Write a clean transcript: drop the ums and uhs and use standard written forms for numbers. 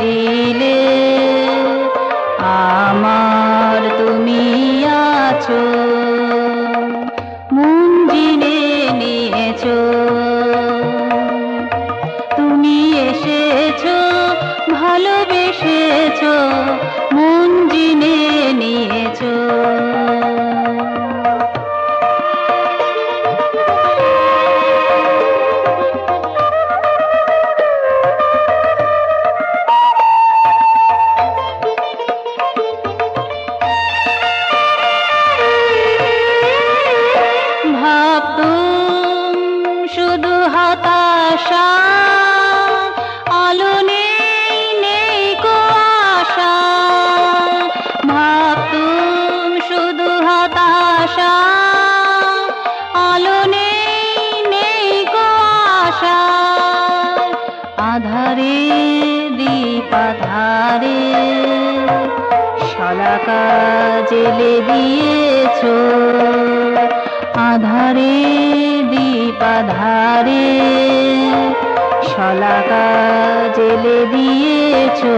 দিলে আমার তুমি আছো, মন জিনে নিয়েছো। তুমি এসেছো, ভালোবেসেছো, মন জিনে নিয়েছো। ভাবতুম শুধু হতাশা, আলো নেই, নেই কো আশা। ভাবতুম শুধু হতাশা, আলো নেই, নেই কো আশা। আধারে দীপ আধারে শলাকা জেলে দিয়েছো, আধারে দীপ আধারে শলাকা জেলে দিয়েছো।